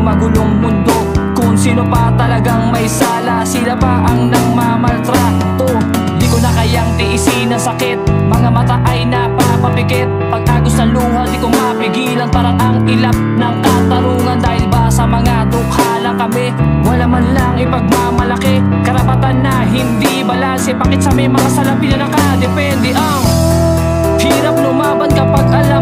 magulong mundo. Kung sino pa talagang may sala, sila pa ang nangmamaltrato. Di ko na kayang tiisin ang sakit, mga mata ay napapapikit. Pag agos ng luha di ko mapigilan, parang ang ilap ng katarungan. Dahil ba sa mga dukha lang kami, wala man lang ipagmamalaki. Karapatan na hindi balanse, bakit sa may mga salapi na nakadepende ang hirap lumaban kapag alam